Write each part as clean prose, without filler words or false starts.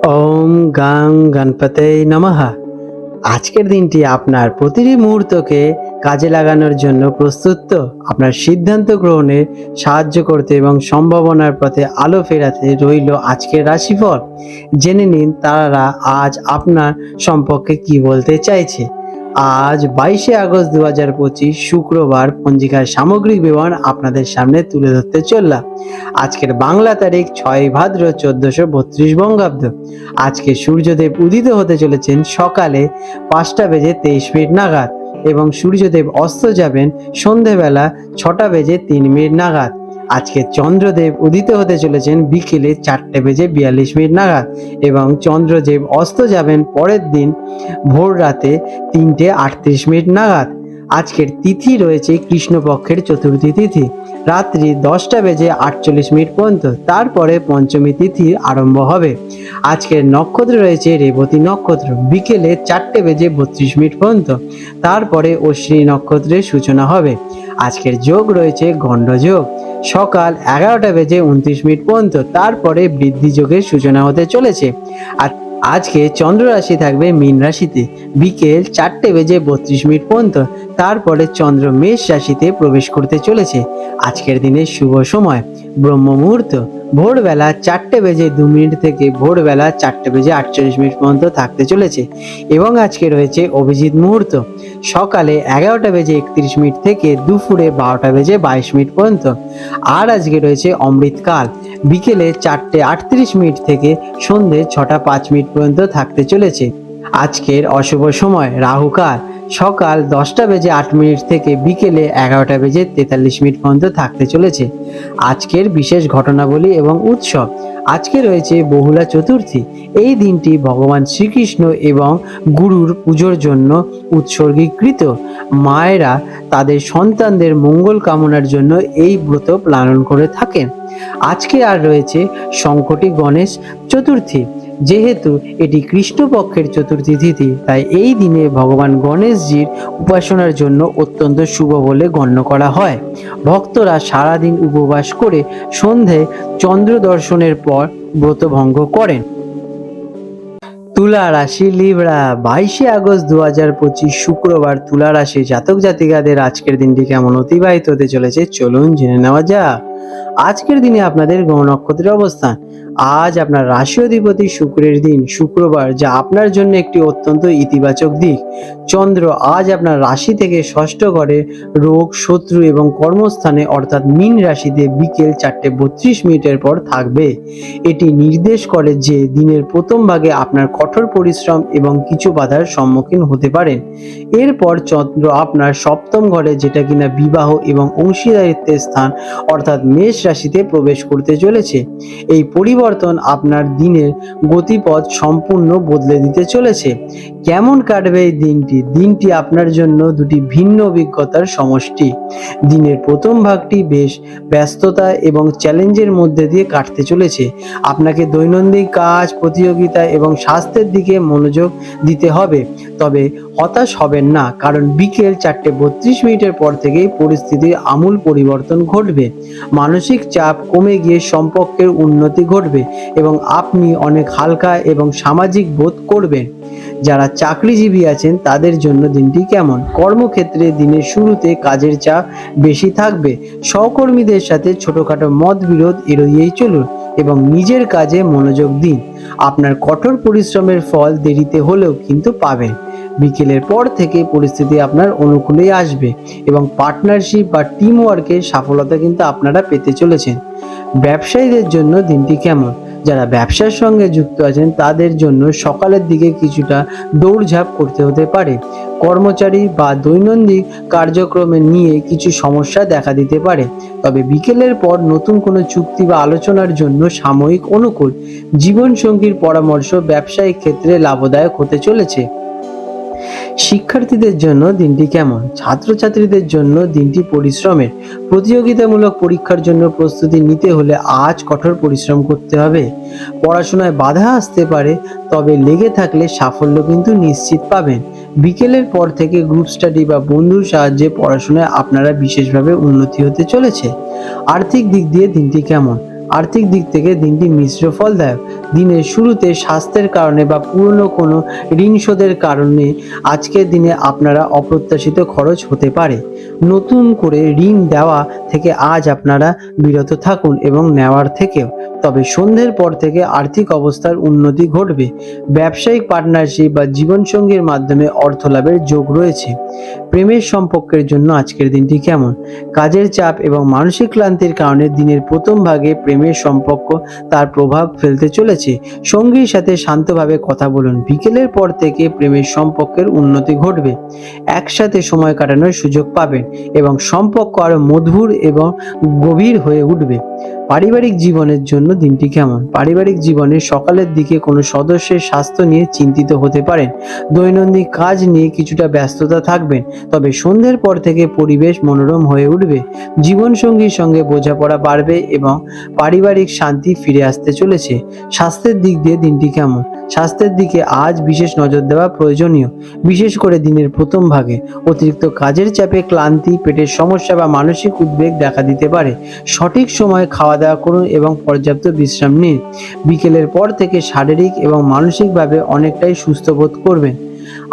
ওম গাং গণপতে নমঃ। আজকের দিনটি আপনার প্রতিটি মুহূর্তকে কাজে লাগানোর জন্য প্রস্তুত তো? আপনার সিদ্ধান্ত গ্রহণে সাহায্য করতে এবং সম্ভাবনার পথে আলো ফেরাতে রইল আজকের রাশিফল। জেনে নিন তারা আজ আপনার সম্পর্কে কি বলতে চাইছে। আজ 22শে আগস্ট 2025 শুক্রবার পঞ্জিকার সামগ্রিক বিবরণ আপনাদের সামনে তুলে ধরতে চললাম। আজকের বাংলা তারিখ 6 ভাদ্র 1432 বঙ্গাব্দ। আজকে সূর্যদেব উদিত হতে চলেছেন সকালে 5টা বেজে 23 মিনিট নাগাদ এবং সূর্যদেব অস্ত যাবেন সন্ধেবেলা 6টা বেজে 3 মিনিট নাগাদ। আজকে চন্দ্রদেব উদিত হতে চলেছেন বিকেলে 4টে বেজে 42 মিনিট নাগাদ এবং চন্দ্রদেব অস্ত যাবেন পরের দিন ভোর রাতে 3টে 38 মিনিট নাগাদ। আজকের তিথি রয়েছে কৃষ্ণপক্ষের চতুর্থী তিথি, রাত্রি 10টা বেজে 48 মিনিট পর্যন্ত। তারপরে পঞ্চমী তিথি আরম্ভ হবে। আজকের নক্ষত্র রয়েছে রেবতী নক্ষত্র, বিকেলে 4টে বেজে 32 মিনিট পর্যন্ত। তারপরে অশ্বিনী নক্ষত্রের সূচনা হবে। আজকের যোগ রয়েছে গণ্ডযোগ, সকাল 11টা বেজে 29 মিনিট পর্যন্ত। তারপরে বৃদ্ধি যোগের সূচনা হতে চলেছে। আর আজকে চন্দ্র রাশি থাকবে মীন রাশিতে বিকেল 4টে বেজে 32 মিনিট পর্যন্ত। তারপরে চন্দ্র মেষ রাশিতে প্রবেশ করতে চলেছে। আজকের দিনের শুভ সময় ব্রহ্ম মুহূর্ত ভোরবেলা 4টে বেজে 2 মিনিট থেকে ভোরবেলা 4টে বেজে 48 মিনিট পর্যন্ত থাকতে চলেছে এবং আজকে রয়েছে অভিজিৎ মুহূর্ত সকালে 11টা বেজে 31 মিনিট থেকে দুপুরে 12টা বেজে 22 মিনিট পর্যন্ত। আর আজকে রয়েছে অমৃতকাল বিকেলে 4টে 38 মিনিট থেকে সন্ধে 6টা 5 মিনিট পর্যন্ত থাকতে চলেছে। আজকের অশুভ সময় রাহুকাল সকাল 10টা বেজে 8 মিনিট থেকে বিকেলে 11টা বেজে 43 মিনিট পর্যন্ত থাকতে চলেছে। আজকের বিশেষ ঘটনাবলী এবং উৎসব আজকে রয়েছে বহুলা চতুর্থী। এই দিনটি ভগবান শ্রীকৃষ্ণ এবং গুরুর পুজোর জন্য উৎসর্গীকৃত। মায়েরা তাদের সন্তানদের মঙ্গল কামনার জন্য এই ব্রত পালন করে থাকেন। আজকে আর রয়েছে সংকটি গণেশ চতুর্থী। যেহেতু এটি কৃষ্ণপক্ষের চতুর্থী তিথি, তাই এই দিনে ভগবান গণেশজির উপাসনার জন্য অত্যন্ত শুভ বলে গণ্য করা হয়। ভক্তরা সারাদিন উপবাস করে সন্ধে চন্দ্র দর্শনের পর ব্রত ভঙ্গ করেন। তুলা রাশি লিব্রা 22শে আগস্ট 2025 শুক্রবার তুলা রাশি জাতক জাতিকাদের আজকের দিনটি কেমন অতিবাহিত হতে চলেছে চলুন জেনে নেওয়া যাক। আজকের দিনে আপনাদের গ্রহ নক্ষত্রের অবস্থান। আজ আপনার রাশি অধিপতি শুক্রের দিন শুক্রবার, যা আপনার জন্য একটি অত্যন্ত ইতিবাচক দিক। চন্দ্র আজ আপনার রাশি থেকে ষষ্ঠ ঘরে রোগ শত্রু এবং কর্মস্থানে অর্থাৎ মীন রাশিতে বিকেল 4টে 32 মিনিটের পর থাকবে। এটি নির্দেশ করে যে দিনের প্রথম ভাগে আপনার কঠোর পরিশ্রম এবং কিছু বাধার সম্মুখীন হতে পারেন। এরপর চন্দ্র আপনার সপ্তম ঘরে, যেটা কিনা বিবাহ এবং অংশীদারিত্বের স্থান, অর্থাৎ মেষ রাশিতে প্রবেশ করতে চলেছে। এই পরিবর্তন আপনার দিনের গতিপথ সম্পূর্ণ বদলে দিতে চলেছে। কেমন কাটবে এই দিনটি? দিনটি আপনার জন্য দুটি ভিন্ন অভিজ্ঞতার সমষ্টি। দিনের প্রথম ভাগটি বেশ ব্যস্ততা এবং চ্যালেঞ্জের মধ্যে দিয়ে কাটতে চলেছে। আপনাকে দৈনন্দিন কাজ, প্রতিযোগিতা এবং স্বাস্থ্যের দিকে মনোযোগ দিতে হবে। তবে হতাশ হবেন না, কারণ বিকেল 4টে 32 মিনিটের পর থেকেই পরিস্থিতির আমূল পরিবর্তন ঘটবে। মানসিক চাপ কমে গিয়ে সম্পর্কের উন্নতি ঘটবে এবং আপনি অনেক হালকা এবং সামাজিক বোধ করবেন। যারা চাকরিজীবী আছেন তাদের জন্য দিনটি কেমন? কর্মক্ষেত্রে দিনের শুরুতে কাজের চাপ বেশি থাকবে। সহকর্মীদের সাথে ছোটখাটো মতবিরোধ এড়িয়েই চলুন এবং নিজের কাজে মনোযোগ দিন। আপনার কঠোর পরিশ্রমের ফল দেরিতে হলেও কিন্তু পাবেন। বিকেলের পর থেকে পরিস্থিতি আপনার অনুকূলেই আসবে এবং পার্টনারশিপ বা টিম ওয়ার্কের সফলতা কিন্তু আপনারা পেতে চলেছেন। ব্যবসায়ীদের জন্য দিনটি কেমন? যারা ব্যবসার সঙ্গে যুক্ত আছেন তাদের জন্য সকালের দিকে কিছুটা দৌড়ঝাঁপ করতে হতে পারে। কর্মচারী বা দৈনন্দিন কার্যক্রমে নিয়ে কিছু সমস্যা দেখা দিতে পারে। তবে বিকেলের পর নতুন কোনো চুক্তি বা আলোচনার জন্য সাময়িক অনুকূল। জীবনসঙ্গীর পরামর্শ ব্যবসায়িক ক্ষেত্রে লাভদায়ক হতে চলেছে। শিক্ষার্থীদের জন্য দিনটি কেমন? ছাত্রছাত্রীদের জন্য দিনটি পরিশ্রমের। প্রতিযোগিতামূলক পরীক্ষার জন্য প্রস্তুতি নিতে হলে আজ কঠোর পরিশ্রম করতে হবে। পড়াশোনায় বাধা আসতে পারে, তবে লেগে থাকলে সাফল্য কিন্তু নিশ্চিত পাবেন। বিকেলের পর থেকে গ্রুপ স্টাডি বা বন্ধুর সাহায্যে পড়াশোনায় আপনারা বিশেষভাবে উন্নতি হতে চলেছে। আর্থিক দিক দিয়ে দিনটি কেমন? আর্থিক দিক থেকে দিনটি মিশ্র ফলদায়ক। দিনের শুরুতে স্বাস্থ্যের কারণে বা পুরনো কোনো ঋণ শোধের কারণে আজকের দিনে আপনারা অপ্রত্যাশিত খরচ হতে পারে। নতুন করে ঋণ দেওয়া থেকে আজ আপনারা বিরত থাকুন এবং নেওয়ার থেকেও। তবে সন্ধ্যের পর থেকে আর্থিক অবস্থার উন্নতি ঘটবে। ব্যবসায়িক পার্টনারশিপ বা জীবনসঙ্গীর মাধ্যমে অর্থ লাভের যোগ রয়েছে। প্রেমের সম্পর্কের জন্য আজকের দিনটি কেমন? কাজের চাপ এবং মানসিক ক্লান্তির কারণে দিনের প্রথম ভাগে প্রেমের সম্পর্ক তার প্রভাব ফেলতে চলেছে। সঙ্গীর সাথে শান্তভাবে কথা বলুন। বিকেলের পর থেকে প্রেমের সম্পর্কের উন্নতি ঘটবে। একসাথে সময় কাটানোর সুযোগ পাবেন এবং সম্পর্ক আরো মধুর এবং গভীর হয়ে উঠবে। পারিবারিক জীবনের জন্য দিনটি কেমন? পারিবারিক জীবনে সকালের দিকে কোনো সদস্যের স্বাস্থ্য নিয়ে চিন্তিত হতে পারেন। দৈনন্দিন কাজ নিয়ে কিছুটা ব্যস্ততা থাকবেন, তবে সন্ধ্যের পর থেকে পরিবেশ মনোরম হয়ে উঠবে। জীবনসঙ্গীর সঙ্গে বোঝাপড়া বাড়বে এবং পারিবারিক শান্তি ফিরে আসতে চলেছে। স্বাস্থ্যের দিক দিয়ে দিনটি কেমন? স্বাস্থ্যের দিকে আজ বিশেষ নজর দেওয়া প্রয়োজনীয়, বিশেষ করে দিনের প্রথম ভাগে। অতিরিক্ত কাজের চাপে ক্লান্তি, পেটের সমস্যা বা মানসিক উদ্বেগ দেখা দিতে পারে। সঠিক সময়ে খাওয়া দাওয়া করুন এবং পর্যাপ্ত বিশ্রাম নিন। বিকেলের পর থেকে শারীরিক এবং মানসিকভাবে অনেকটাই সুস্থ বোধ করবেন।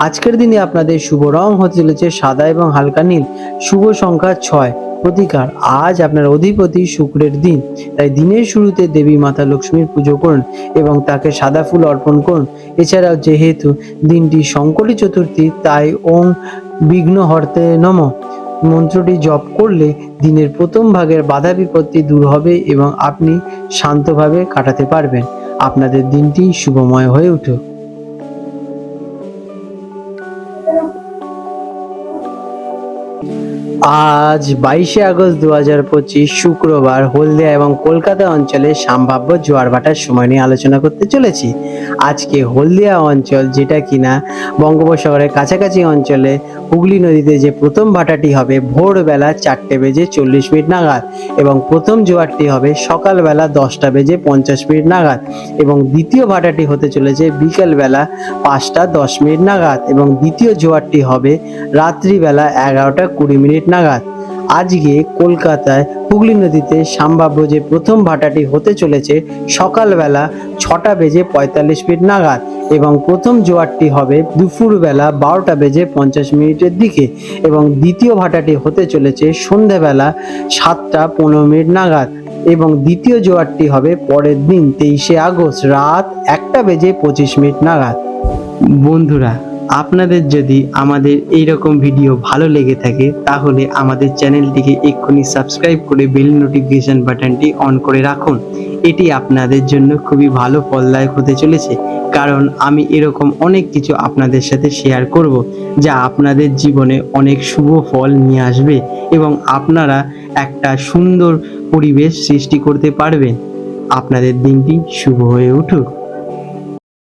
আজকের দিনে আপনাদের শুভ রং হতে চলেছে সাদা এবং হালকা নীল। শুভ সংখ্যা 6। প্রতিকার, আজ আপনার অধিপতি শুক্রের দিন, তাই দিনের শুরুতে দেবী মাতা লক্ষ্মীর পুজো করুন এবং তাকে সাদা ফুল অর্পণ করুন। এছাড়াও যেহেতু দিনটি সংকটী চতুর্থী, তাই ওং বিঘ্নহর্তে নমঃ মন্ত্রটি জপ করলে দিনের প্রথম ভাগের বাধা বিপত্তি দূর হবে এবং আপনি শান্তভাবে কাটাতে পারবেন। আপনাদের দিনটি শুভময় হয়ে উঠুক। আজ 22শে আগস্ট 2025 শুক্রবার হলদিয়া এবং কলকাতা অঞ্চলে সম্ভাব্য জোয়ার ভাটার সময় নিয়ে আলোচনা করতে চলেছি। আজকে হলদিয়া অঞ্চল, যেটা কিনা বঙ্গোপসাগরের কাছাকাছি অঞ্চলে হুগলি নদীতে যে প্রথম ভাটাটি হবে ভোরবেলা 4:40 নাগাদ এবং প্রথম জোয়ারটি হবে সকালবেলা 10:50 নাগাদ এবং দ্বিতীয় ভাটাটি হতে চলেছে বিকেলবেলা 5:10 নাগাদ এবং দ্বিতীয় জোয়ারটি হবে রাত্রিবেলা 11:20 নাগাদ। আজকে কলকাতায় হুগলি নদীতে সম্ভাব্য যে প্রথম ভাটাটি হতে চলেছে সকালবেলা 6:45 নাগাদ এবং প্রথম জোয়ারটি হবে দুপুরবেলা 12:50 দিকে এবং দ্বিতীয় ভাটাটি হতে চলেছে সন্ধ্যাবেলা 7:15 নাগাদ এবং দ্বিতীয় জোয়ারটি হবে পরের দিন 23শে আগস্ট রাত 1:25 নাগাদ। বন্ধুরা, আপনাদের যদি আমাদের এইরকম ভিডিও ভালো লেগে থাকে তাহলে আমাদের চ্যানেলটিকে এক্ষুনি সাবস্ক্রাইব করে বেল নোটিফিকেশন বাটনটি অন করে রাখুন। এটি আপনাদের জন্য খুবই ভালো ফলদায়ক হতে চলেছে, কারণ আমি এরকম অনেক কিছু আপনাদের সাথে শেয়ার করব যা আপনাদের জীবনে অনেক শুভ ফল নিয়ে আসবে এবং আপনারা একটা সুন্দর পরিবেশ সৃষ্টি করতে পারবেন। আপনাদের দিনটি শুভ হয়ে উঠুক।